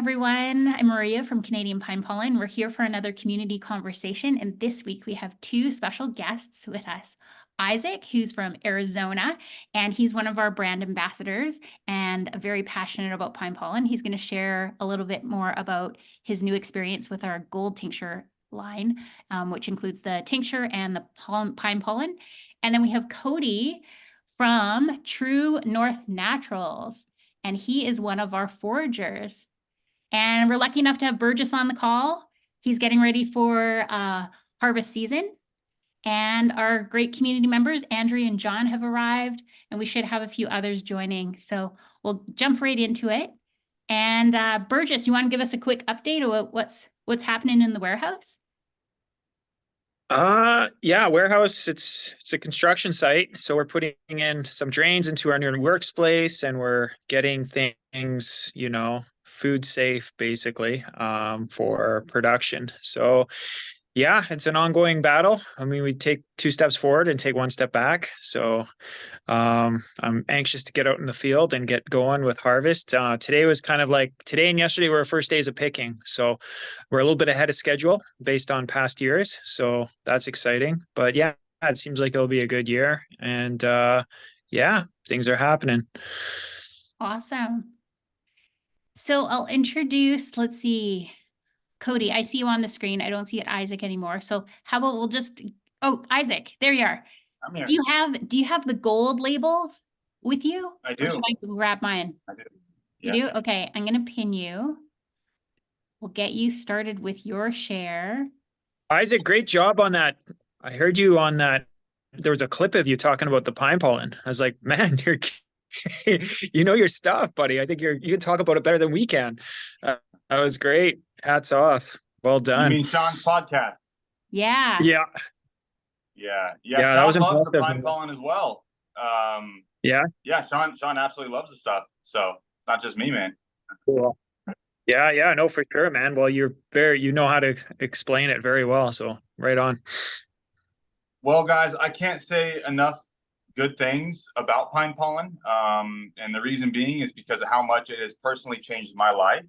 everyone. I'm Maria from Canadian Pine Pollen. We're here for another community conversation, and this week we have two special guests with us. Isaac, who's from Arizona, and he's one of our brand ambassadors and very passionate about pine pollen. He's going to share a little bit more about his new experience with our gold tincture line, which includes the tincture and the pine pollen. And then we have Cody from TruNorth Naturals, and he is one of our foragers. And we're lucky enough to have Burgess on the call. He's getting ready for harvest season. And our great community members, Andrea and John, have arrived, and we should have a few others joining. So we'll jump right into it. And Burgess, you want to give us a quick update of what's happening in the warehouse? Yeah, warehouse, it's a construction site. So we're putting in some drains into our new workspace, and we're getting things, food safe basically, for production. So yeah, it's an ongoing battle. I mean, we take 2 steps forward and take 1 step back. So I'm anxious to get out in the field and get going with harvest. Today was kind of like today and yesterday were our first days of picking. So we're a little bit ahead of schedule based on past years. So that's exciting. But yeah, it seems like it'll be a good year. And yeah, things are happening. Awesome. So I'll introduce, let's see, Cody, I see you on the screen. I don't see it, Isaac, anymore. So how about we'll just, Isaac, there you are. I'm here. Do you have the gold labels with you? I do. Or should I grab mine? I do. You do? Okay, I'm gonna pin you. We'll get you started with your share. Isaac, great job on that. I heard you on that. There was a clip of you talking about the pine pollen. I was like, man, you know your stuff, buddy. I think you can talk about it better than we can. That was great. Hats off. Well done. You mean Sean's podcast? Yeah. Yeah. Yeah. That was Sean loves impressive. the pine pollen as well. Yeah. Sean absolutely loves the stuff. So it's not just me, man. Cool. Yeah, no, for sure, man. Well, you know how to explain it very well. So right on. Well, guys, I can't say enough good things about pine pollen. And the reason being is because of how much it has personally changed my life.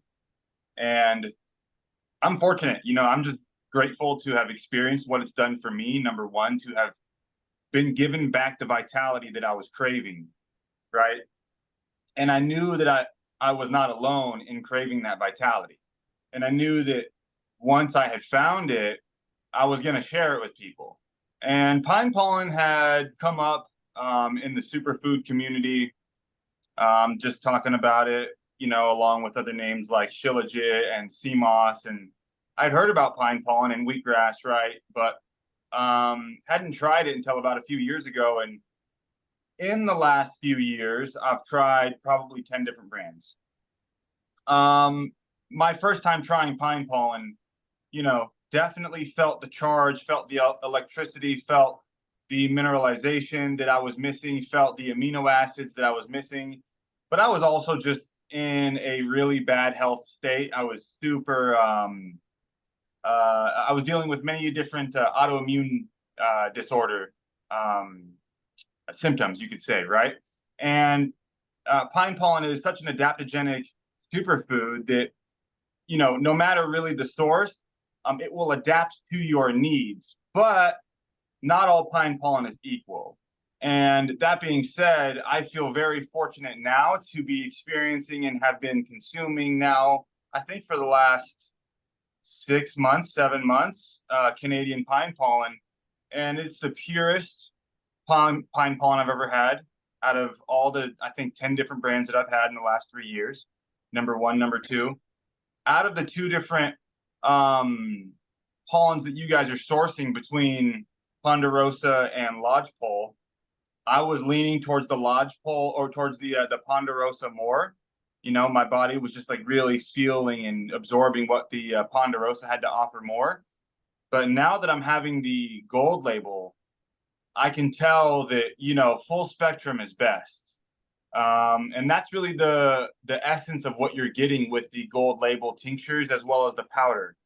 And I'm fortunate, I'm just grateful to have experienced what it's done for me. Number one, to have been given back the vitality that I was craving, right? And I knew that I was not alone in craving that vitality. And I knew that once I had found it, I was going to share it with people. And pine pollen had come up in the superfood community, just talking about it, along with other names like shilajit and sea moss. And I'd heard about pine pollen and wheatgrass, right? But hadn't tried it until about a few years ago. And in the last few years, I've tried probably 10 different brands. My first time trying pine pollen, definitely felt the charge, felt the electricity, felt the mineralization that I was missing, felt the amino acids that I was missing. But I was also just in a really bad health state. I was super, I was dealing with many different autoimmune disorder symptoms, you could say, right? And pine pollen is such an adaptogenic superfood that, no matter really the source, it will adapt to your needs. But not all pine pollen is equal. And that being said, I feel very fortunate now to be experiencing and have been consuming now, I think for the last 6 months, 7 months, Canadian Pine Pollen. And it's the purest pine pollen I've ever had out of all the, I think, 10 different brands that I've had in the last 3 years. Number one, number two. Out of the 2 different pollens that you guys are sourcing between Ponderosa and Lodgepole, I was leaning towards the Lodgepole or towards the Ponderosa more. My body was just like really feeling and absorbing what the Ponderosa had to offer more. But now that I'm having the gold label, I can tell that, full spectrum is best. And that's really the essence of what you're getting with the gold label tinctures as well as the powder.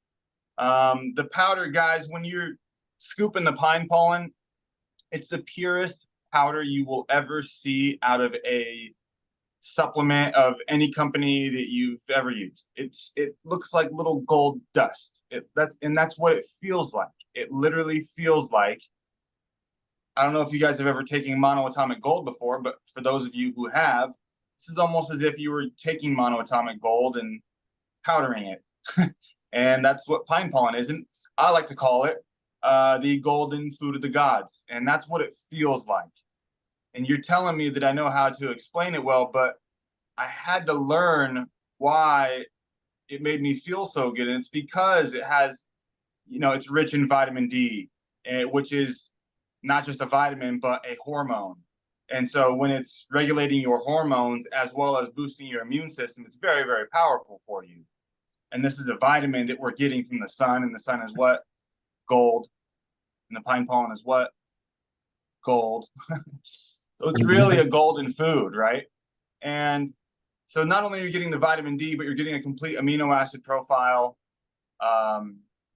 The powder, guys, when you're scooping the pine pollen, it's the purest powder you will ever see out of a supplement of any company that you've ever used. It looks like little gold dust. That's what it feels like. It literally feels like, I don't know if you guys have ever taken monoatomic gold before, but for those of you who have, this is almost as if you were taking monoatomic gold and powdering it. And that's what pine pollen is. And I like to call it the golden food of the gods. And that's what it feels like. And you're telling me that I know how to explain it well, but I had to learn why it made me feel so good. And it's because it has, it's rich in vitamin D, which is not just a vitamin, but a hormone. And so when it's regulating your hormones as well as boosting your immune system, it's very, very powerful for you. And this is a vitamin that we're getting from the sun, and the sun is what? Gold. And the pine pollen is what? Gold. So it's really a golden food, right? And so not only are you getting the vitamin D, but you're getting a complete amino acid profile,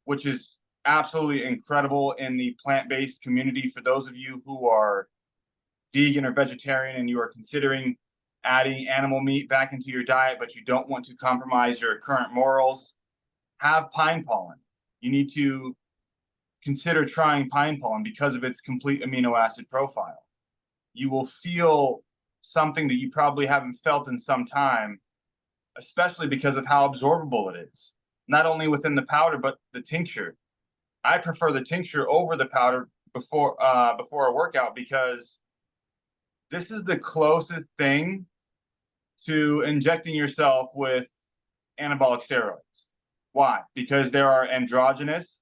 which is absolutely incredible in the plant-based community. For those of you who are vegan or vegetarian and you are considering adding animal meat back into your diet, but you don't want to compromise your current morals, have pine pollen. You need to consider trying pine pollen because of its complete amino acid profile. You will feel something that you probably haven't felt in some time, especially because of how absorbable it is, not only within the powder, but the tincture. I prefer the tincture over the powder before a workout, because this is the closest thing to injecting yourself with anabolic steroids. Why? Because there are androgenous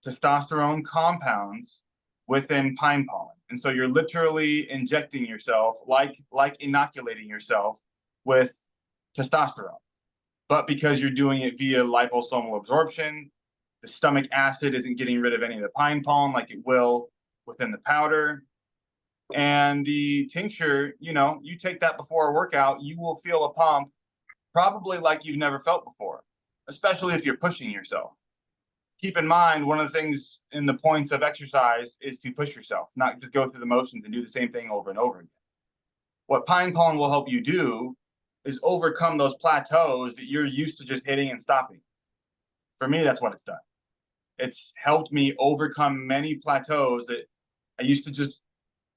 testosterone compounds within pine pollen. And so you're literally injecting yourself, like inoculating yourself with testosterone. But because you're doing it via liposomal absorption, the stomach acid isn't getting rid of any of the pine pollen like it will within the powder. And the tincture, you take that before a workout, you will feel a pump probably like you've never felt before, especially if you're pushing yourself. Keep in mind, one of the things in the points of exercise is to push yourself, not just go through the motions and do the same thing over and over again. What pine pollen will help you do is overcome those plateaus that you're used to just hitting and stopping. For me, that's what it's done. It's helped me overcome many plateaus that I used to just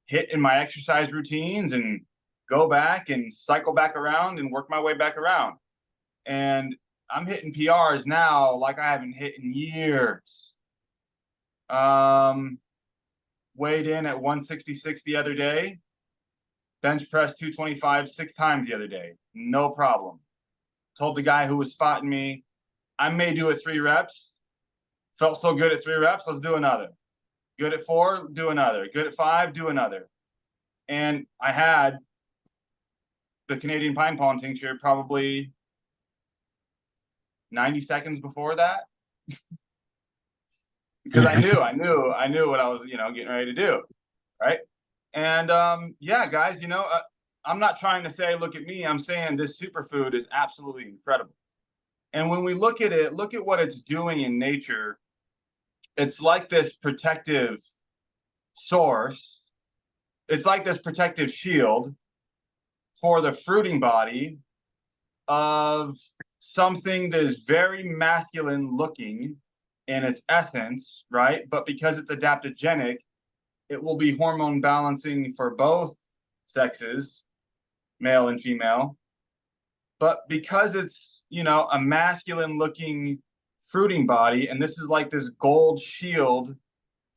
hit in my exercise routines and go back and cycle back around and work my way back around. And I'm hitting PRs now like I haven't hit in years. Weighed in at 166 the other day. Bench press 225 6 times the other day. No problem. Told the guy who was spotting me, I may do it 3 reps. Felt so good at 3 reps, let's do another. Good at 4, do another. Good at 5, do another. And I had the Canadian Pine Pollen tincture probably 90 seconds before that. Because I knew what I was, getting ready to do, right? And yeah, guys, I'm not trying to say, look at me. I'm saying this superfood is absolutely incredible. And when we look at it, look at what it's doing in nature. It's like this protective source. It's like this protective shield for the fruiting body of something that is very masculine looking in its essence, right? But because it's adaptogenic, it will be hormone balancing for both sexes, male and female. But because it's, a masculine looking fruiting body, and this is like this gold shield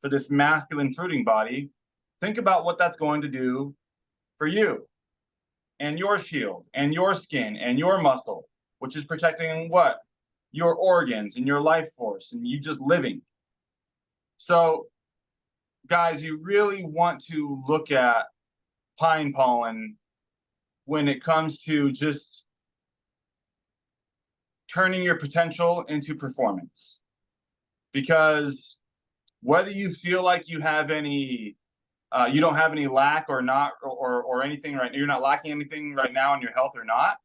for this masculine fruiting body, think about what that's going to do for you and your shield and your skin and your muscle, which is protecting what? Your organs and your life force and you just living. So guys, you really want to look at pine pollen when it comes to just turning your potential into performance. Because whether you feel like you have any, you don't have any lack or not, or anything right, you're not lacking anything right now in your health or not,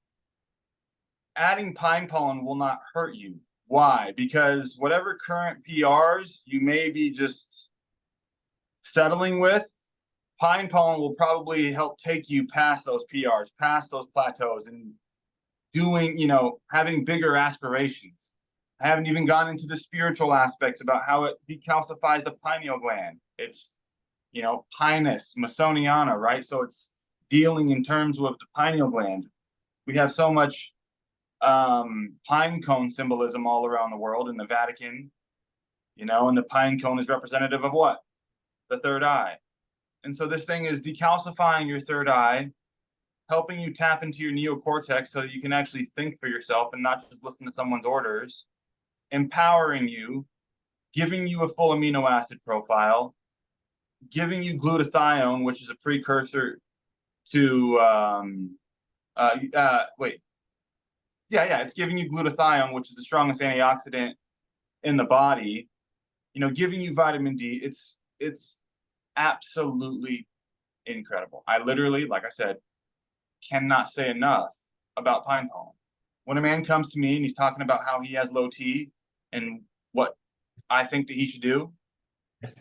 adding pine pollen will not hurt you. Why? Because whatever current PRs you may be just settling with pine pollen will probably help take you past those PRs, past those plateaus, and doing, having bigger aspirations. I haven't even gone into the spiritual aspects about how it decalcifies the pineal gland. It's, Pinus, Masoniana, right? So it's dealing in terms with the pineal gland. We have so much pine cone symbolism all around the world in the Vatican, and the pine cone is representative of what? The third eye. And so this thing is decalcifying your third eye, helping you tap into your neocortex so that you can actually think for yourself and not just listen to someone's orders, empowering you, giving you a full amino acid profile, giving you glutathione, which is a precursor to it's giving you glutathione, which is the strongest antioxidant in the body, giving you vitamin D. It's absolutely incredible. I literally, like I said, cannot say enough about pine pollen. When a man comes to me and he's talking about how he has low T and what I think that he should do,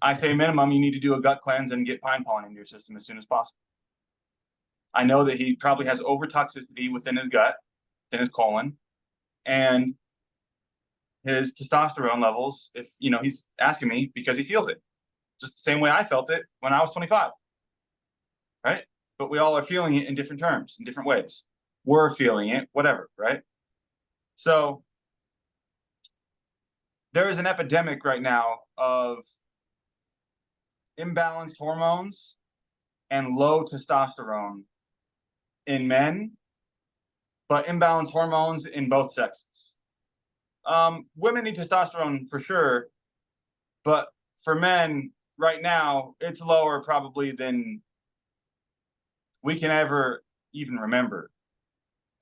I say minimum, you need to do a gut cleanse and get pine pollen into your system as soon as possible. I know that he probably has overtoxicity within his gut, within his colon, and his testosterone levels, if he's asking me because he feels it. Just the same way I felt it when I was 25. Right? But we all are feeling it in different terms, in different ways. We're feeling it, whatever, right? So there is an epidemic right now of imbalanced hormones and low testosterone in men, but imbalanced hormones in both sexes. Women need testosterone for sure, but for men right now, it's lower probably than we can ever even remember,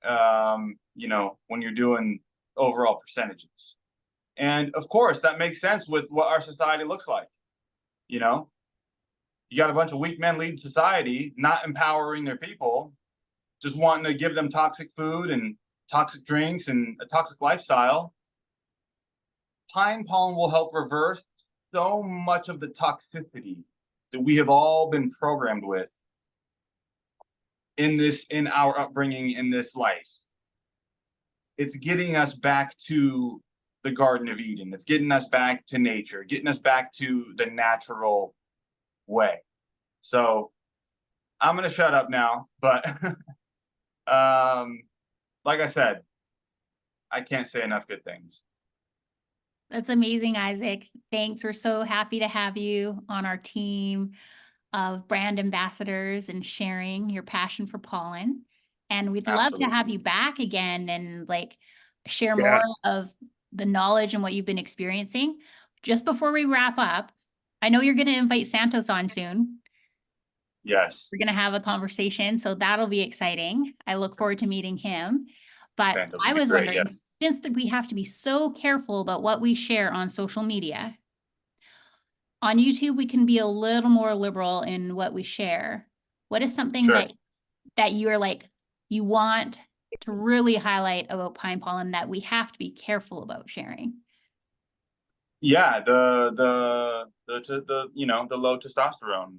when you're doing overall percentages. And of course, that makes sense with what our society looks like. You got a bunch of weak men leading society, not empowering their people, just wanting to give them toxic food and toxic drinks and a toxic lifestyle. Pine pollen will help reverse so much of the toxicity that we have all been programmed with in our upbringing in this life. It's getting us back to the Garden of Eden. It's getting us back to nature, getting us back to the natural way. So I'm going to shut up now, but like I said, I can't say enough good things. That's amazing, Isaac. Thanks. We're so happy to have you on our team of brand ambassadors and sharing your passion for pollen. And we'd love to have you back again and share more of the knowledge and what you've been experiencing. Just before we wrap up, I know you're going to invite Santos on soon. Yes. We're going to have a conversation, so that'll be exciting. I look forward to meeting him. But I was wondering, since we have to be so careful about what we share on social media, on YouTube, we can be a little more liberal in what we share. What is something that you're you want to really highlight about pine pollen that we have to be careful about sharing? Yeah, the low testosterone,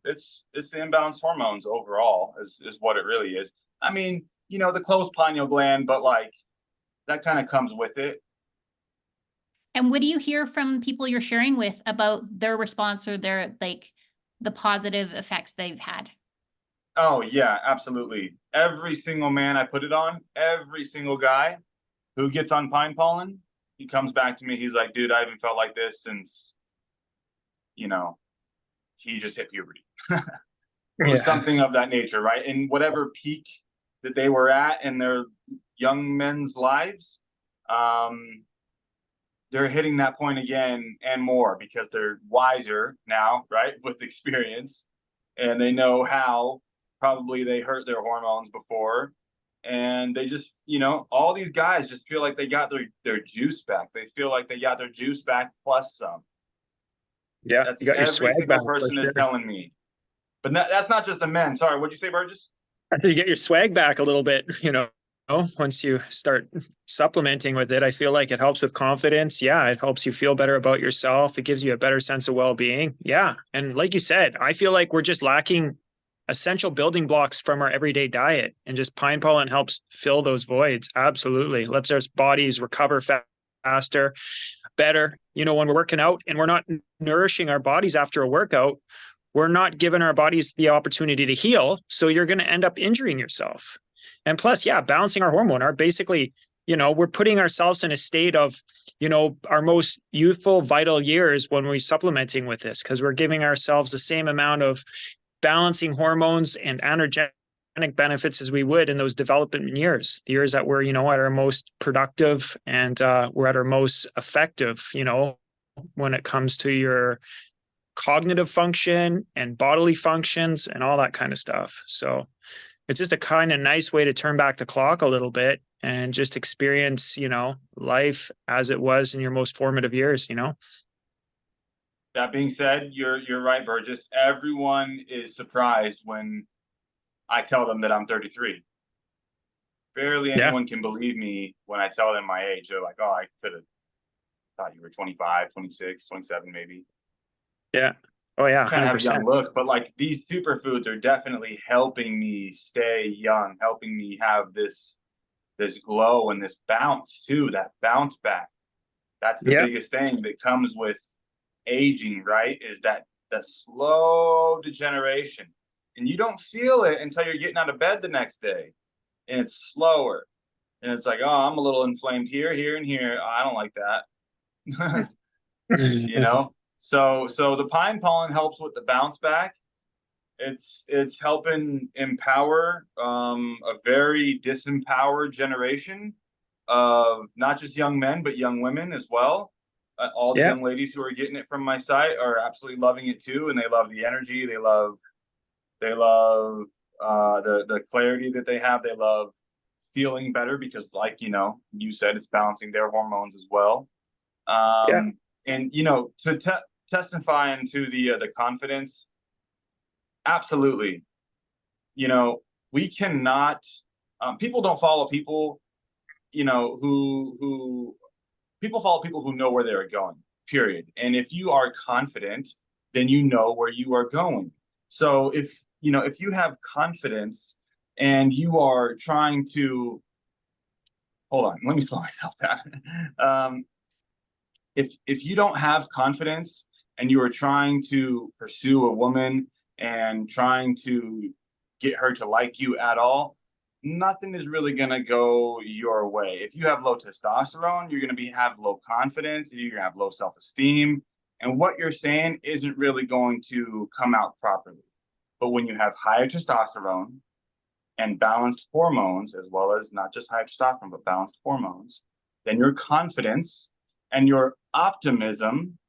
it's the imbalanced hormones overall is what it really is. I mean, the closed pineal gland, but that kind of comes with it. And what do you hear from people you're sharing with about their response or their the positive effects they've had? Oh yeah, absolutely. Every single man I put it on, every single guy who gets on pine pollen, he comes back to me. He's like, dude, I haven't felt like this since, he just hit puberty. Or something of that nature, right? And whatever peak that they were at in their young men's lives, they're hitting that point again and more because they're wiser now, right? With experience. And they know how probably they hurt their hormones before. And they just, all these guys just feel like they got their juice back. They feel like they got their juice back plus some. Yeah, that's you got your swag every back. Single person is telling me. But that's not just the men. Sorry, what'd you say, Burgess? After you get your swag back a little bit, once you start supplementing with it, I feel like it helps with confidence. Yeah, it helps you feel better about yourself. It gives you a better sense of well-being. Yeah. And like you said, I feel like we're just lacking essential building blocks from our everyday diet, and just pine pollen helps fill those voids. Absolutely. Lets our bodies recover faster, better. You know, when we're working out and we're not nourishing our bodies after a workout, we're not giving our bodies the opportunity to heal. So you're going to end up injuring yourself. And plus, yeah, balancing our hormone are basically, you know, we're putting ourselves in a state of, you know, our most youthful, vital years when we're supplementing with this, because we're giving ourselves the same amount of balancing hormones and androgenic benefits as we would in those development years, the years that we're, you know, at our most productive and we're at our most effective, you know, when it comes to your cognitive function and bodily functions and all that kind of stuff. So it's just a kind of nice way to turn back the clock a little bit and just experience, you know, life as it was in your most formative years, you know. That being said, you're right, Burgess. Everyone is surprised when I tell them that I'm 33. Barely anyone can believe me when I tell them my age. They're like, oh, I could have thought you were 25, 26, 27 maybe. Yeah. Oh yeah, 100%. Kind of have a young look, but like these superfoods are definitely helping me stay young, helping me have this glow and this bounce too, that bounce back. That's the biggest thing that comes with aging, right? Is that slow degeneration. And you don't feel it until you're getting out of bed the next day. And it's slower. And it's like, oh, I'm a little inflamed here, here, and here. Oh, I don't like that. You know? So the pine pollen helps with the bounce back. It's helping empower a very disempowered generation of not just young men, but young women as well. All the young ladies who are getting it from my site are absolutely loving it too, and they love the energy. They love the clarity that they have. They love feeling better because, like, you know, you said, it's balancing their hormones as well. And you know, to testify into the confidence, absolutely. You know, we cannot. People don't follow people, you know, who people follow people who know where they're going. Period. And if you are confident, then you know where you are going. So if you have confidence and you are trying to, hold on, let me slow myself down. If you don't have confidence and you are trying to pursue a woman and trying to get her to like you at all, nothing is really going to go your way. If you have low testosterone, you're going to have low confidence, you're going to have low self-esteem, and what you're saying isn't really going to come out properly. But when you have higher testosterone and balanced hormones, as well as not just high testosterone, but balanced hormones, then your confidence and your optimism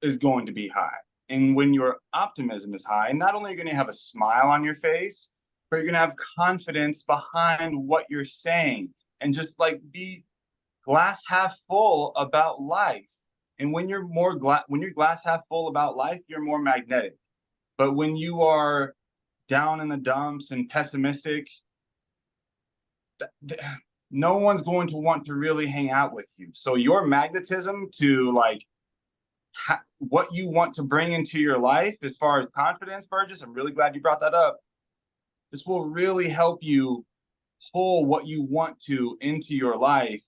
is going to be high. And when your optimism is high, not only are you going to have a smile on your face, but you're going to have confidence behind what you're saying and just like be glass half full about life. And when you're when you're glass half full about life, you're more magnetic. But when you are down in the dumps and pessimistic, no one's going to want to really hang out with you. So your magnetism to like what you want to bring into your life as far as confidence, Burgess, I'm really glad you brought that up. This will really help you pull what you want to into your life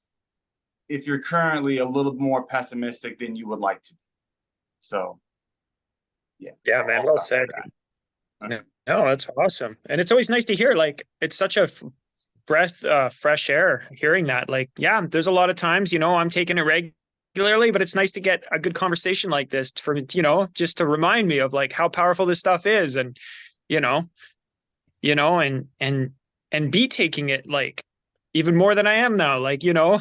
if you're currently a little more pessimistic than you would like to be. So, yeah, man, well said. No, that's awesome. And it's always nice to hear, like, it's such a breath, fresh air hearing that. Like, yeah, there's a lot of times, you know, I'm taking it regularly, but it's nice to get a good conversation like this for, you know, just to remind me of like how powerful this stuff is. And, you know, and be taking it like even more than I am now, like, you know,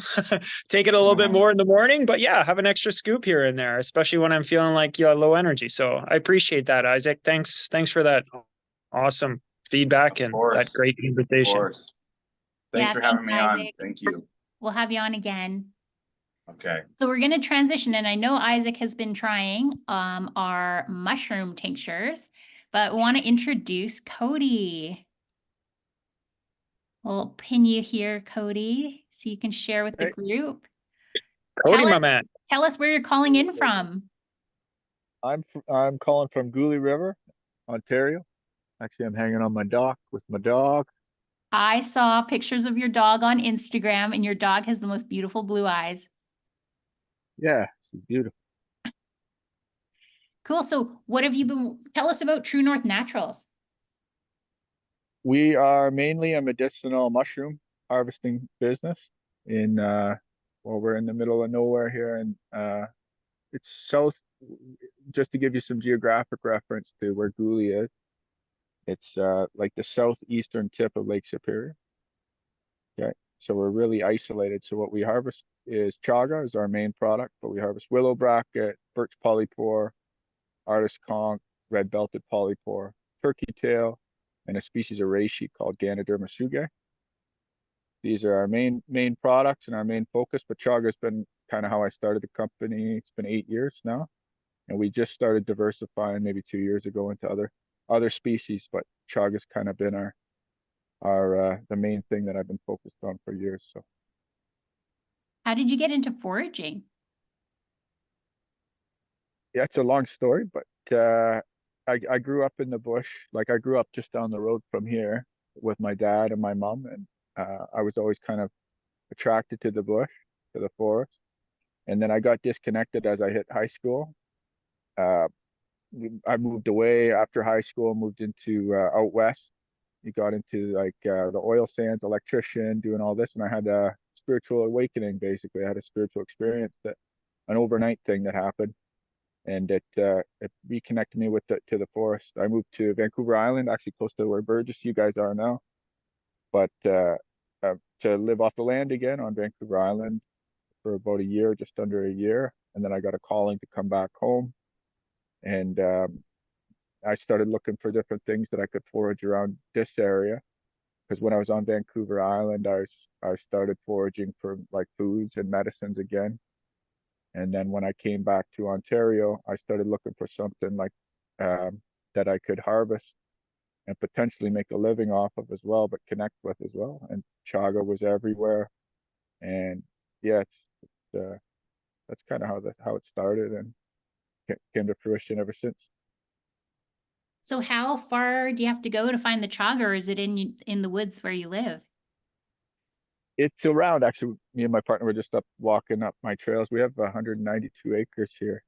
take it a little bit more in the morning, but yeah, have an extra scoop here and there, especially when I'm feeling like low energy. So I appreciate that, Isaac. Thanks for that awesome feedback and that great invitation. Of course. Thanks for having me on. Thank you. We'll have you on again. Okay. So we're going to transition, and I know Isaac has been trying our mushroom tinctures, but we want to introduce Cody. We'll pin you here, Cody, so you can share with the Hey. group. Cody, my man. Tell us where you're calling in from. I'm calling from Goulet River, Ontario. Actually, I'm hanging on my dock with my dog. I saw pictures of your dog on Instagram, and your dog has the most beautiful blue eyes. Yeah, she's beautiful. Cool. So what have you been, tell us about TruNorth Naturals. We are mainly a medicinal mushroom harvesting business in well, we're in the middle of nowhere here, and it's south. Just to give you some geographic reference to where Goulet is, it's like the southeastern tip of Lake Superior. Okay, so we're really isolated. So what we harvest is chaga is our main product, but we harvest willow bracket, birch polypore, artist conch, red belted polypore, turkey tail, and a species of reishi called Ganoderma sugae. These are our main products and our main focus, but chaga has been kind of how I started the company. It's been 8 years now, and we just started diversifying maybe 2 years ago into other species, but chaga's kind of been our the main thing that I've been focused on for years. So How did you get into foraging? yeah, it's a long story, but I grew up in the bush. Like I grew up just down the road from here with my dad and my mom, and I was always kind of attracted to the bush, to the forest. And then I got disconnected as I hit high school. Uh, I moved away after high school, moved into out west. We got into like the oil sands, electrician, doing all this, and I had a spiritual awakening. Basically, I had a spiritual experience, that an overnight thing that happened, and it reconnected me with to the forest. I moved to Vancouver Island, actually close to where Burgess you guys are now, but to live off the land again on Vancouver Island for about a year, just under a year, and then I got a calling to come back home, and I started looking for different things that I could forage around this area. Because when I was on Vancouver Island, I started foraging for like foods and medicines again. And then when I came back to Ontario, I started looking for something like that I could harvest and potentially make a living off of as well, but connect with as well. And chaga was everywhere. And yeah, that's kind of how it started, and came to fruition ever since. So how far do you have to go to find the chaga, or is it in the woods where you live? It's around, actually. Me and my partner were just up walking up my trails. We have 192 acres here,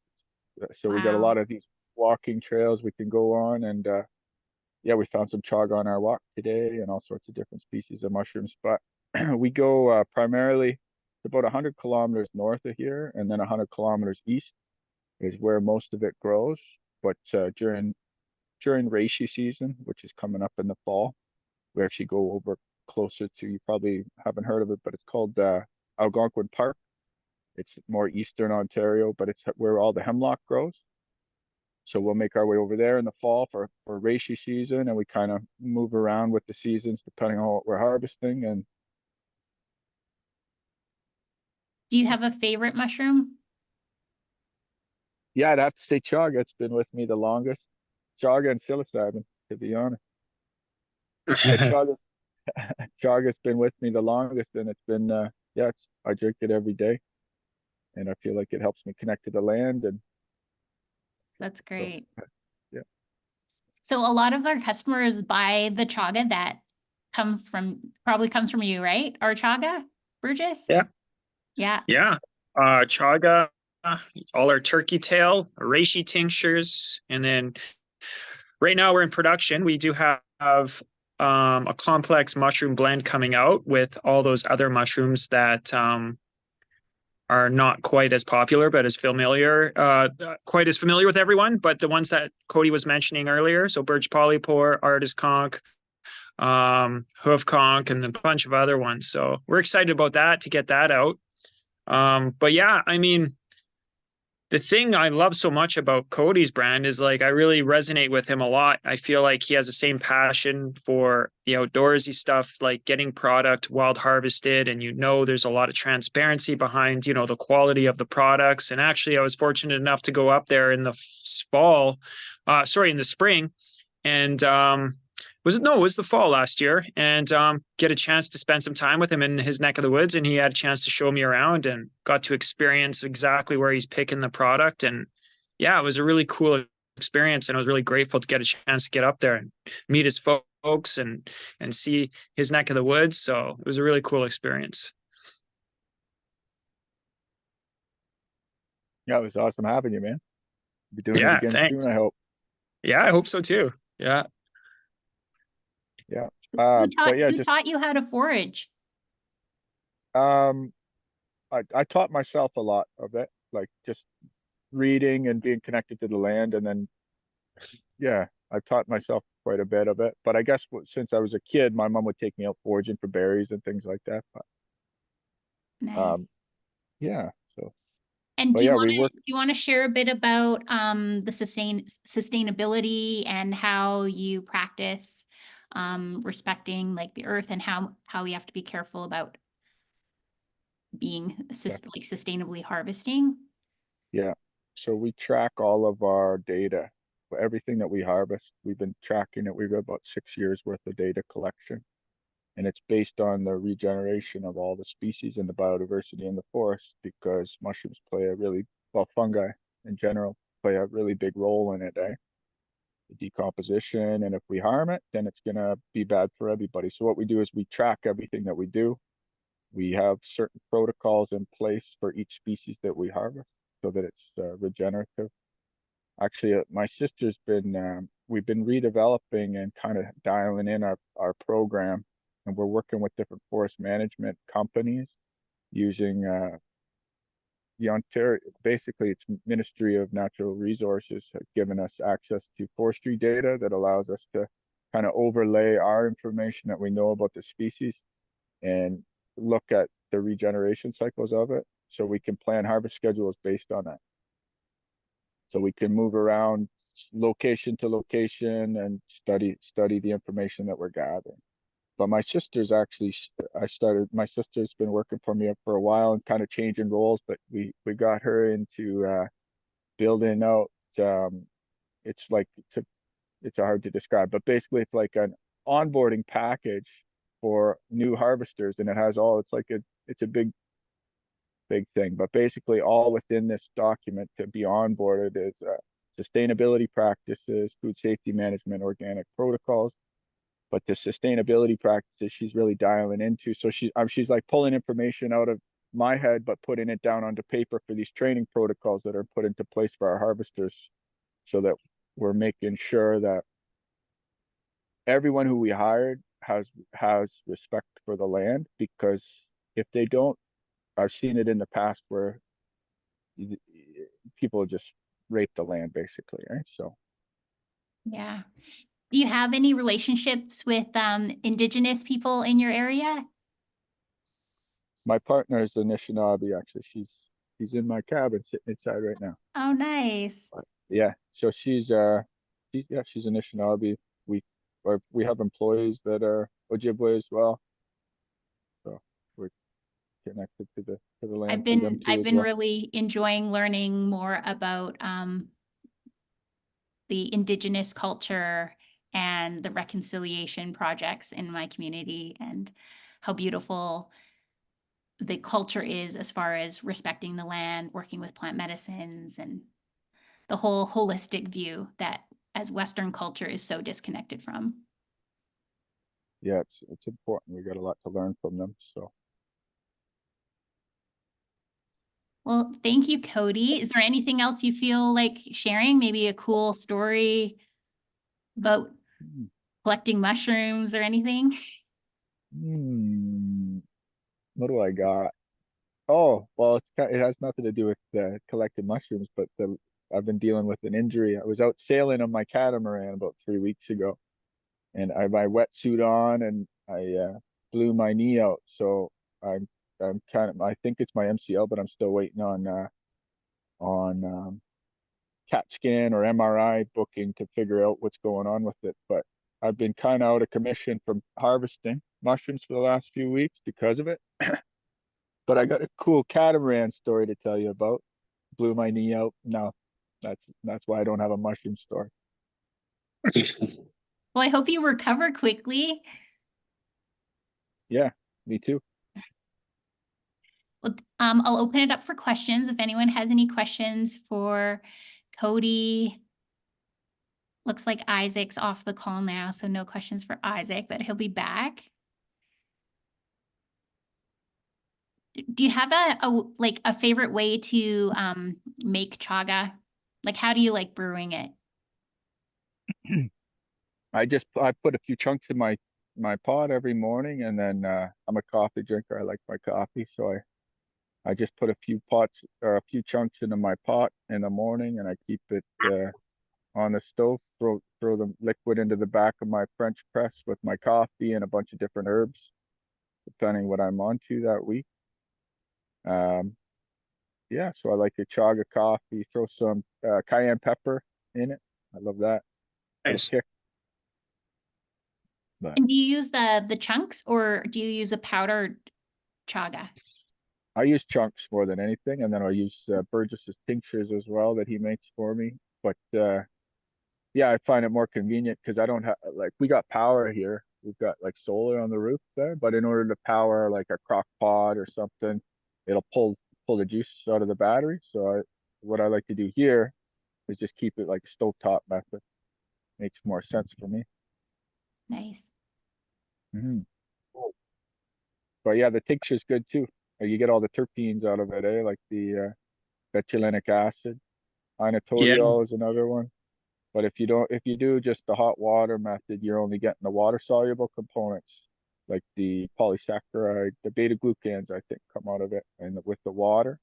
so we got a Wow. lot of these walking trails we can go on. And yeah, we found some chaga on our walk today, and all sorts of different species of mushrooms. But we go primarily about 100 kilometers north of here, and then 100 kilometers east is where most of it grows. But during reishi season, which is coming up in the fall, we actually go over closer to, you probably haven't heard of it, but it's called Algonquin Park. It's more eastern Ontario, but it's where all the hemlock grows. So we'll make our way over there in the fall for reishi season, and we kind of move around with the seasons depending on what we're harvesting. And Do you have a favorite mushroom? yeah, I'd have to say chaga. It's been with me the longest. Chaga and psilocybin, to be honest. Yeah, chaga's been with me the longest, and it's been yeah, I drink it every day, and I feel like it helps me connect to the land. And That's great. so, yeah. So a lot of our customers buy the chaga that probably comes from you, right? Our chaga, Burgess? Yeah. Yeah. Yeah. Chaga, all our turkey tail, reishi tinctures, and then right now we're in production. We do have a complex mushroom blend coming out with all those other mushrooms that are not quite as popular, but as familiar, quite as familiar with everyone. But the ones that Cody was mentioning earlier, so birch polypore, artist conch, hoof conch, and a bunch of other ones. So we're excited about that, to get that out. But yeah, I mean, the thing I love so much about Cody's brand is, like, I really resonate with him a lot. I feel like he has the same passion for the outdoorsy stuff, like getting product wild harvested, and there's a lot of transparency behind the quality of the products. And actually, I was fortunate enough to go up there in the spring, and it was the fall last year, and get a chance to spend some time with him in his neck of the woods, and he had a chance to show me around and got to experience exactly where he's picking the product. And yeah, it was a really cool experience, and I was really grateful to get a chance to get up there and meet his folks and see his neck of the woods. So it was a really cool experience. Yeah, it was awesome having you, man. Be doing it Yeah, again thanks. soon, I hope. Yeah, I hope so too. Yeah. Yeah. Who But yeah, who just taught you how to forage? um I taught myself a lot of it, like just reading and being connected to the land, and then yeah, I taught myself quite a bit of it. But I guess since I was a kid, my mom would take me out foraging for berries and things like that. But Nice. yeah, so And but yeah, we work. do you want to share a bit about the sustainability and how you practice respecting like the earth and how we have to be careful about being like sustainably harvesting? Yeah. So we track all of our data, everything that we harvest. We've been tracking it. We've got about 6 years worth of data collection. And it's based on the regeneration of all the species and the biodiversity in the forest, because mushrooms play a really, well, fungi in general play a really big role in it, eh? The decomposition. And if we harm it, then it's gonna be bad for everybody. So what we do is we track everything that we do. We have certain protocols in place for each species that we harvest so that it's regenerative. Actually, my sister's been, we've been redeveloping and kind of dialing in our program, and we're working with different forest management companies using the Ontario, basically it's Ministry of Natural Resources have given us access to forestry data that allows us to kind of overlay our information that we know about the species and look at the regeneration cycles of it, so we can plan harvest schedules based on that. So we can move around location to location and study the information that we're gathering. But my sister's actually, my sister's been working for me for a while and kind of changing roles, but we got her into building out, it's like, it's hard to describe, but basically it's like an onboarding package for new harvesters, and it has all, it's a big thing, but basically all within this document to be onboarded is sustainability practices, food safety management, organic protocols. But the sustainability practices she's really dialing into. So she's like pulling information out of my head, but putting it down onto paper for these training protocols that are put into place for our harvesters, so that we're making sure that everyone who we hired has respect for the land. Because if they don't, I've seen it in the past where people just rape the land basically, right? So Yeah. Do you have any relationships with Indigenous people in your area? my partner is the Anishinaabe, actually. She's in my cabin sitting inside right now. Oh, nice. But yeah, so she's she's an Anishinaabe. We we have employees that are Ojibwe as well. So we're connected to the land through them too I've as been well. really enjoying learning more about the Indigenous culture and the reconciliation projects in my community, and how beautiful the culture is as far as respecting the land, working with plant medicines, and the whole holistic view that as Western culture is so disconnected from. Yeah, it's important. We got a lot to learn from them. So Well, thank you, Cody. Is there anything else you feel like sharing? Maybe a cool story about collecting mushrooms or anything? what do I got? Oh, well, it has nothing to do with collecting mushrooms, but I've been dealing with an injury. I was out sailing on my catamaran about 3 weeks ago, and I had my wetsuit on, and I blew my knee out. So I'm kind of, I think it's my MCL, but I'm still waiting on CAT scan or MRI booking to figure out what's going on with it. But I've been kind of out of commission from harvesting mushrooms for the last few weeks because of it. But I got a cool catamaran story to tell you about. Blew my knee out. No, that's why I don't have a mushroom store. Well, I hope you recover quickly. Yeah, me too. Well, I'll open it up for questions. If anyone has any questions for Cody. Looks like Isaac's off the call now, so no questions for Isaac, but he'll be back. Do you have a favorite way to make chaga? Like, how do you like brewing it? I put a few chunks in my pot every morning, and then I'm a coffee drinker. I like my coffee, so I just put a few pots or a few chunks into my pot in the morning, and I keep it on the stove. Throw the liquid into the back of my French press with my coffee and a bunch of different herbs, depending what I'm onto that week. Yeah, so I like the chaga coffee. Throw some cayenne pepper in it. I love that. Little Nice. kick. But And do you use the chunks, or do you use a powdered chaga? I use chunks more than anything, and then I'll use Burgess's tinctures as well that he makes for me. But yeah, I find it more convenient because I don't have like we got power here. We've got like solar on the roof there, but in order to power like a crock pot or something, it'll pull the juice out of the battery. So what I like to do here is just keep it like a stovetop method. Makes more sense for me. Nice. Hmm. But yeah, the tincture's good too. You get all the terpenes out of it, eh? Like the betulinic acid. Yeah. Inotodiol is another one. But if you do just the hot water method, you're only getting the water soluble components, like the polysaccharide, the beta glucans, I think, come out of it. And with the water,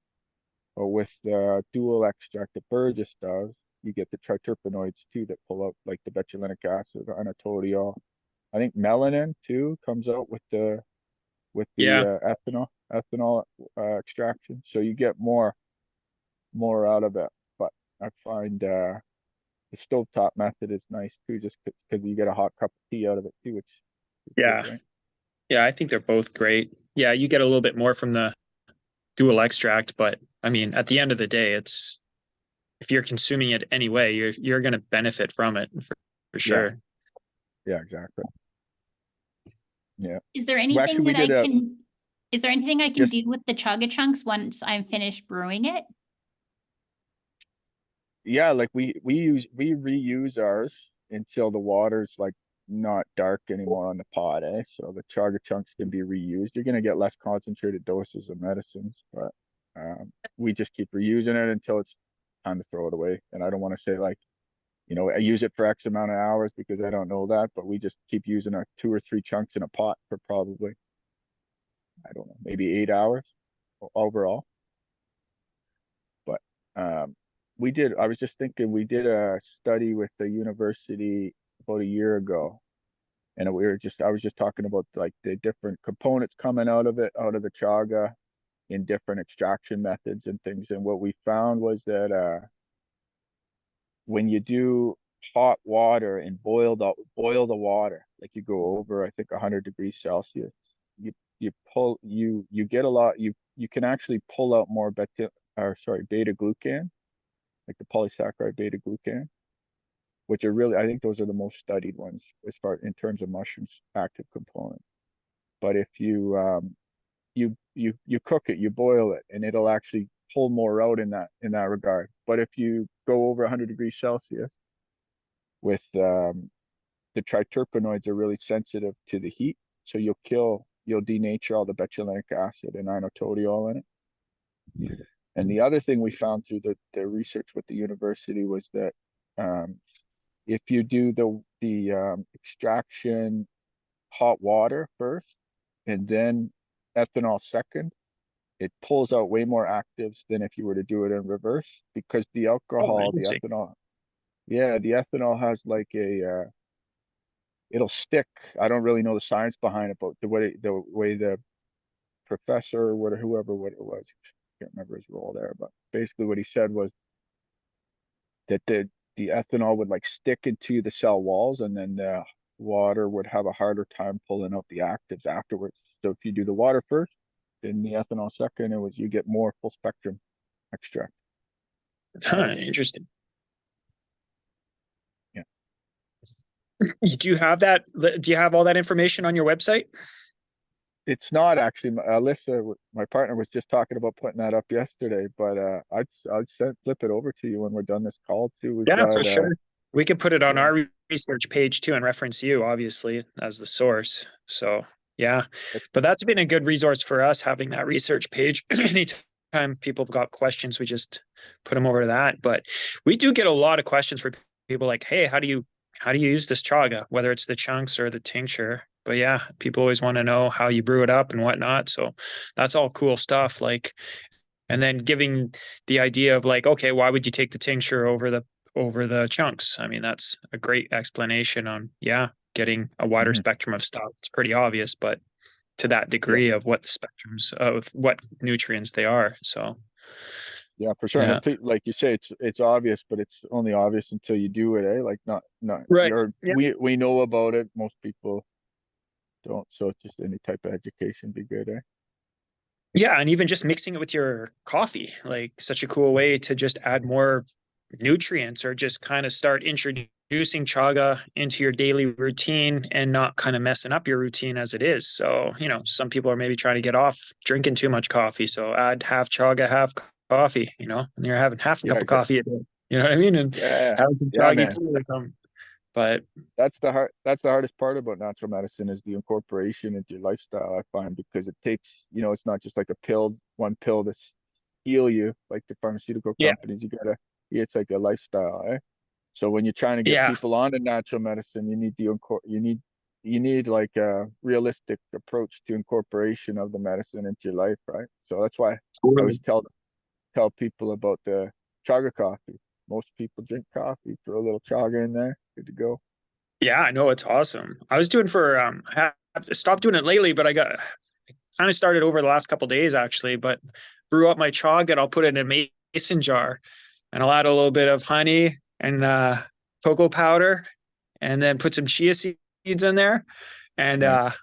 or with the dual extract that Burgess does, you get the triterpenoids too that pull out like the betulinic acid, or inotodiol. I think melanin too comes out with the Yeah. ethanol extraction. So you get more out of it. But I find the stovetop method is nice too, just because you get a hot cup of tea out of it too, which is Yeah. good, right? Yeah, I think they're both great. Yeah, you get a little bit more from the dual extract, but I mean, at the end of the day, it's if you're consuming it anyway, you're going to benefit from it for Yeah, sure. yeah, exactly. Yeah. Is there Well, anything actually, we that I did a can, is there anything I can just do with the chaga chunks once I'm finished brewing it? yeah, like we reuse ours until the water's like not dark anymore on the pot, eh? So the chaga chunks can be reused. You're gonna get less concentrated doses of medicines, but we just keep reusing it until it's time to throw it away. And I don't want to say like, I use it for X amount of hours because I don't know that, but we just keep using our 2 or 3 chunks in a pot for probably, I don't know, maybe 8 hours overall. But I was just thinking, we did a study with the university about a year ago, and I was just talking about like the different components coming out of it, out of the chaga in different extraction methods and things. And what we found was that when you do hot water and boil the water, like you go over, I think 100 degrees Celsius, you get a lot, you can actually pull out more beta glucan, like the polysaccharide beta glucan, which are really, I think those are the most studied ones as far in terms of mushrooms active component. But if you cook it, you boil it, and it'll actually pull more out in that regard. But if you go over 100 degrees Celsius with the triterpenoids are really sensitive to the heat, so you'll denature all the betulinic acid and inotodiol in it. And the other thing we found through the research with the university was that if you do the extraction hot water first and then ethanol second, it pulls out way more actives than if you were to do it in reverse, because the Oh, alcohol, the interesting. ethanol, yeah, the ethanol has like it'll stick. I don't really know the science behind it, but the way the professor or whoever it was, I can't remember his role there, but basically what he said was that the ethanol would like stick into the cell walls, and then the water would have a harder time pulling out the actives afterwards. So if you do the water first, then the ethanol second, you get more full spectrum extract. Huh, interesting. Yeah. Do you have that? Do you have all that information on your website? It's not actually, Alyssa, my partner was just talking about putting that up yesterday, but flip it over to you when we're done this call too. We've Yeah, for got sure. We could put it on yeah, our research page too and reference you, obviously, as the source. So, yeah. that's But that's been a good resource for us, having that research page. Anytime people have got questions, we just put them over to that. But we do get a lot of questions for people like, hey, how do you use this chaga, whether it's the chunks or the tincture? But yeah, people always want to know how you brew it up and whatnot. So that's all cool stuff. Like, and then giving the idea of like, okay, why would you take the tincture over the chunks? I mean, that's a great explanation on, yeah, getting a wider mhm, spectrum of stuff. It's pretty obvious, but to that yeah, degree of what the spectrums of what nutrients they are. So yeah, for sure. And yeah. if like you say, it's obvious, but it's only obvious until you do it, eh? Like not Right. you're Yeah. we know about it. Most people don't, so it's just any type of education be good, eh? Yeah, and even just mixing it with your coffee, like such a cool way to just add more nutrients or just kind of start introducing chaga into your daily routine and not kind of messing up your routine as it is. So, some people are maybe trying to get off drinking too much coffee. So add half chaga, half coffee, and you're having half a Yeah, cup of coffee a day. You know what I mean? And yeah, having some yeah, chaga man. too with them. But That's the hardest part about natural medicine is the incorporation into your lifestyle, I find, because it takes, it's not just like one pill to heal you, like the pharmaceutical yeah, companies. It's like a lifestyle, eh? So when you're trying to get yeah, people on to natural medicine, you need like a realistic approach to incorporation of the medicine into your life, right? So that's why I always totally. tell people about the chaga coffee. Most people drink coffee, throw a little chaga in there, good to go. Yeah, I know it's awesome. I was doing for I have stopped doing it lately, but I kind of started over the last couple of days actually, but brew up my chaga and I'll put it in a mason jar and I'll add a little bit of honey and cocoa powder and then put some chia seeds in there. And Nice.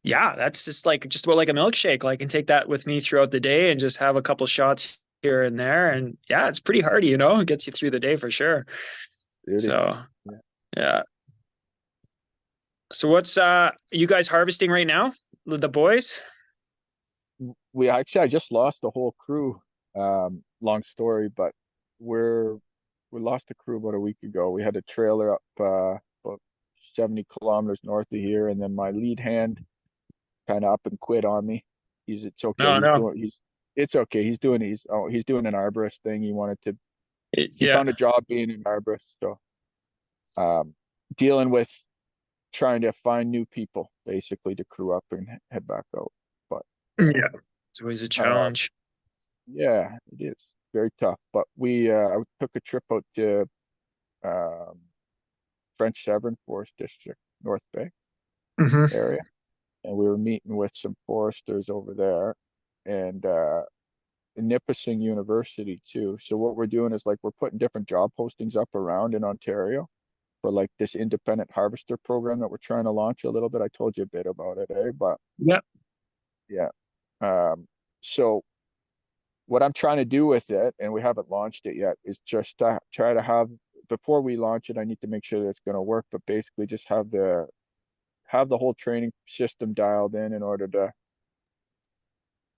yeah, that's just about like a milkshake. Like, I can take that with me throughout the day and just have a couple shots here and there. And yeah, it's pretty hearty, it gets you through the day for sure. Beauty. So Yeah. yeah. So what's you guys harvesting right now? The boys? I just lost the whole crew. Long story, but we're we lost the crew about a week ago. We had a trailer up about 70 kilometers north of here, and then my lead hand kind of up and quit on me. It's okay. No, no. It's okay. He's doing an arborist thing. He Yeah. found a job being an arborist. So um, dealing with trying to find new people basically to crew up and head back out. But Yeah. It's always a uh, challenge. yeah, it is very tough. But I took a trip out to um, French Severn Forest District, North Bay Hmm. area, and we were meeting with some foresters over there, and Nipissing University too. So what we're doing is like we're putting different job postings up around in Ontario for like this independent harvester program that we're trying to launch a little bit. I told you a bit about it, eh? But Yeah. yeah. So what I'm trying to do with it, and we haven't launched it yet, is just to try to have before we launch it, I need to make sure that it's going to work, but basically just have the whole training system dialed in order to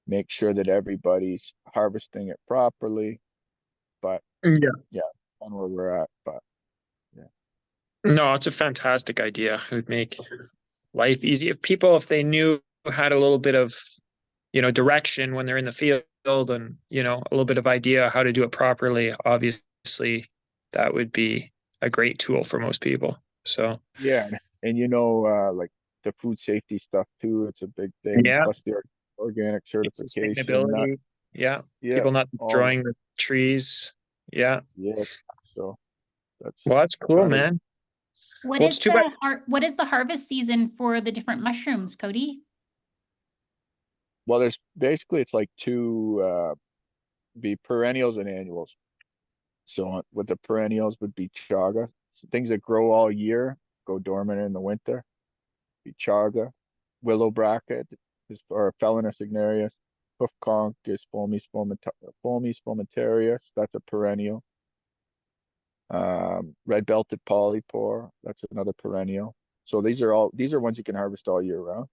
make sure that everybody's harvesting it properly. But Yeah. yeah, on where we're at. But yeah. No, it's a fantastic idea. It would make life easy if people, if they knew, had a little bit of, direction when they're in the field and, a little bit of idea how to do it properly. Obviously, that would be a great tool for most people. So Yeah, and like the food safety stuff too, it's a big thing. yeah, Plus the organic certification. sustainability. Yeah. Yeah, People not all destroying the trees. Yeah. yeah. So that's Well, that's cool, trying to. man. Well, it's too bad. What is the harvest season for the different mushrooms, Cody? Well, there's basically it's like two be perennials and annuals. So with the perennials would be chaga, so things that grow all year, go dormant in the winter. Be chaga, willow bracket or Felina cignarius, hoof conch is Foamy spumentarius. That's a perennial. Red belted polypore, that's another perennial. So these are ones you can harvest all year round.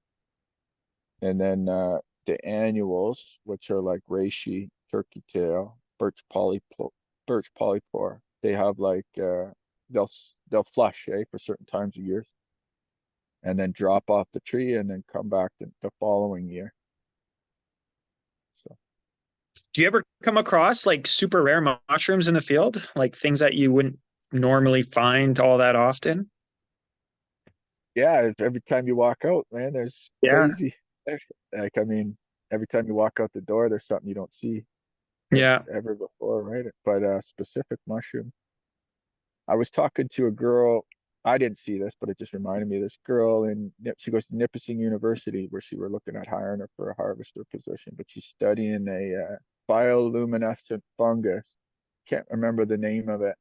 And then the annuals, which are like reishi, turkey tail, birch polypore. They have like they'll flush, for certain times of years, and then drop off the tree and then come back the following year. So Do you ever come across like super rare mushrooms in the field, like things that you wouldn't normally find all that often? yeah, every time you walk out, man, there's Yeah. crazy. Like, I mean, every time you walk out the door, there's something you don't see Yeah. ever before, right? But specific mushroom. I was talking to a girl. I didn't see this, but it just reminded me of this girl, and she goes to Nipissing University, where she were looking at hiring her for a harvester position, but she's studying a bioluminescent fungus. Can't remember the name of it,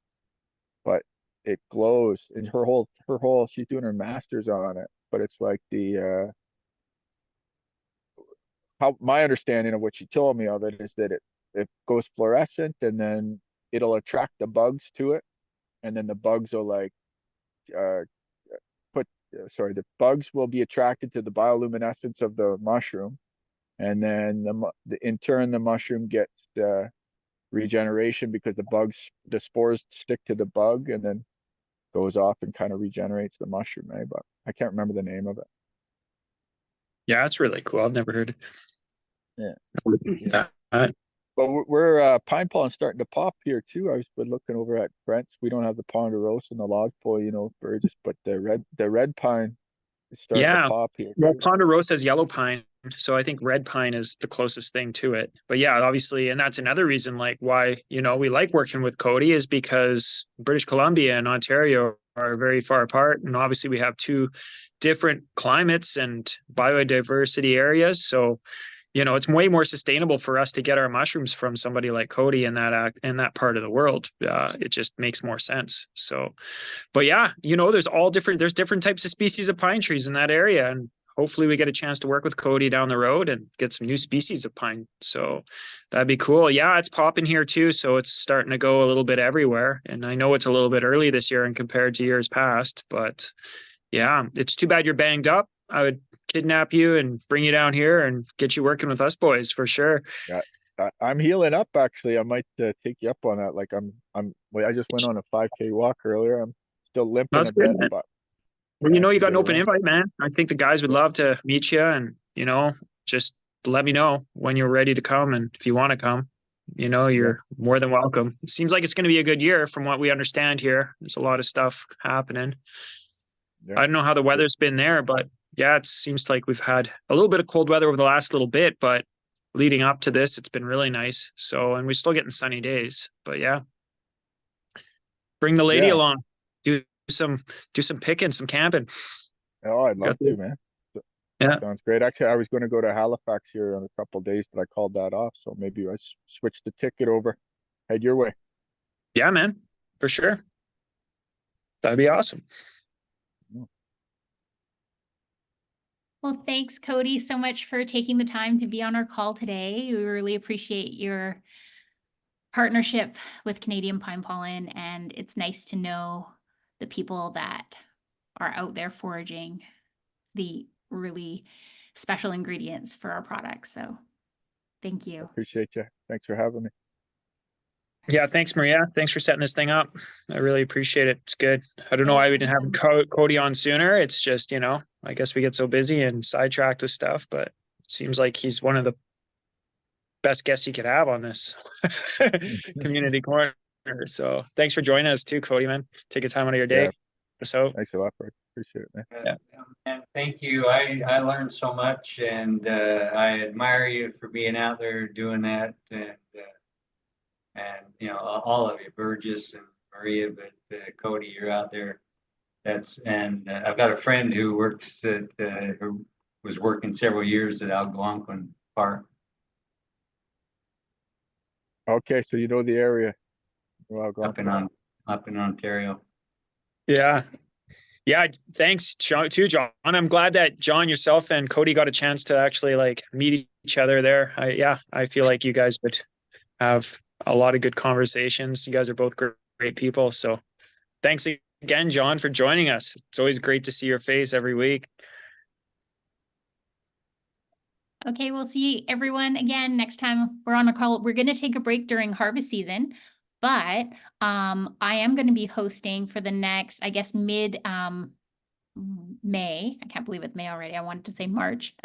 but it glows. And her whole she's doing her master's on it, but it's like the how my understanding of what she told me of it is that it goes fluorescent, and then it'll attract the bugs to it, and then the bugs will like uh the bugs will be attracted to the bioluminescence of the mushroom, and then in turn the mushroom gets regeneration because the spores stick to the bug, and then goes off and kind of regenerates the mushroom, right? But I can't remember the name of it. Yeah, that's really cool. I've never heard. Yeah. Uh, But we're pine pollen starting to pop here too. I've been looking over at Brent's. We don't have the ponderosa and the lodgepole, Burgess, but the red pine is starting to yeah. pop here Well, too. ponderosa is yellow pine, so I think red pine is the closest thing to it. But yeah, obviously, and that's another reason like why, we like working with Cody, is because British Columbia and Ontario are very far apart. And obviously we have two different climates and biodiversity areas. So, it's way more sustainable for us to get our mushrooms from somebody like Cody in that part of the world. It just makes more sense. So, but yeah, there's different types of species of pine trees in that area. And hopefully we get a chance to work with Cody down the road and get some new species of pine. So that'd be cool. Yeah, it's popping here too. So it's starting to go a little bit everywhere. And I know it's a little bit early this year and compared to years past, but yeah, it's too bad you're banged up. I would kidnap you and bring you down here and get you working with us boys for sure. Yeah, I'm healing up actually. I might take you up on that. Like I just went on a 5K walk earlier. I'm still limping That's a good, bit, man. but Well, I you can got get an open around. invite, man. I think the guys would Yeah, love to meet you, and just let me know when you're ready to come, and if you want to come, yeah, you're more than welcome. It seems like it's going to be a good year from what we understand here. There's a lot of stuff happening. yeah. I don't know how the weather's been there, but yeah, it seems like we've had a little bit of cold weather over the last little bit, but leading up to this, it's been really nice. So, and we're still getting sunny days, but yeah, bring the lady Yeah. along, do some picking, some camping. Oh, I'd love Got to, the, man. yeah. Sounds great. Actually, I was going to go to Halifax here in a couple of days, but I called that off. So maybe I switched the ticket over. Head your way. Yeah, man, for sure. That'd be awesome. Well, thanks, Cody, so much for taking the time to be on our call today. We really appreciate your partnership with Canadian Pine Pollen, and it's nice to know the people that are out there foraging the really special ingredients for our products. So thank you. Appreciate you. Thanks for having me. Yeah, thanks, Maria. Thanks for setting this thing up. I really appreciate it. It's good. I don't know why we didn't have Cody on sooner. It's just, I guess we get so busy and sidetracked with stuff, but it seems like he's one of the best guests you could have on this community corner. So thanks for joining us too, Cody, man. Take a time out of your day. Yeah. So Thanks a lot, Fred. Appreciate it, man. Yeah. And thank you. I learned so much, and I admire you for being out there doing that, and all of you, Burgess and Maria, but Cody, you're out there. I've got a friend who who was working several years at Algonquin Park. Okay, so you know the area. Well, Up in Ontario. yeah. Yeah, thanks, John, too, John. I'm glad that John, yourself, and Cody got a chance to actually meet each other there. I feel like you guys would have a lot of good conversations. You guys are both great people. So thanks again, John, for joining us. It's always great to see your face every week. Okay, we'll see everyone again next time we're on a call. We're going to take a break during harvest season, but I am going to be hosting for the next, I guess, mid May. I can't believe it's May already. I wanted to say March.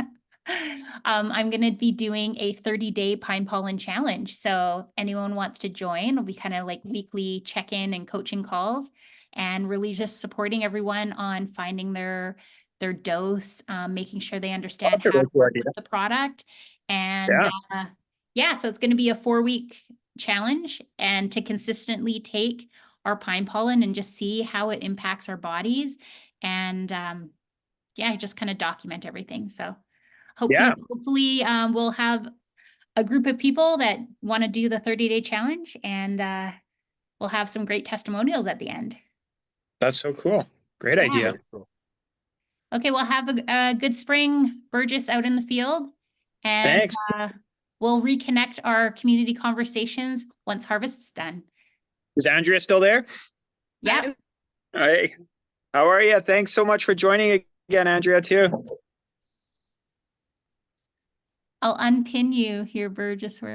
I'm going to be doing a 30-day pine pollen challenge. So if anyone wants to join, it'll be kind of like weekly check-in and coaching calls, and really just supporting everyone on finding their dose, making sure they understand how to work with the product. And yeah, so it's going to be a 4-week challenge, and to consistently take our pine pollen and just see how it impacts our bodies. And yeah, just kind of document everything. So hopefully we'll have a group of people that want to do the 30-day challenge, and we'll have some great testimonials at the end. That's so cool. Great idea. Okay, we'll have a good spring, Burgess, out in the field. And Thanks. We'll reconnect our community conversations once harvest is done. Is Andrea still there? Yeah. Hey, how are you? Thanks so much for joining again, Andrea, too. I'll unpin you here, Burgess.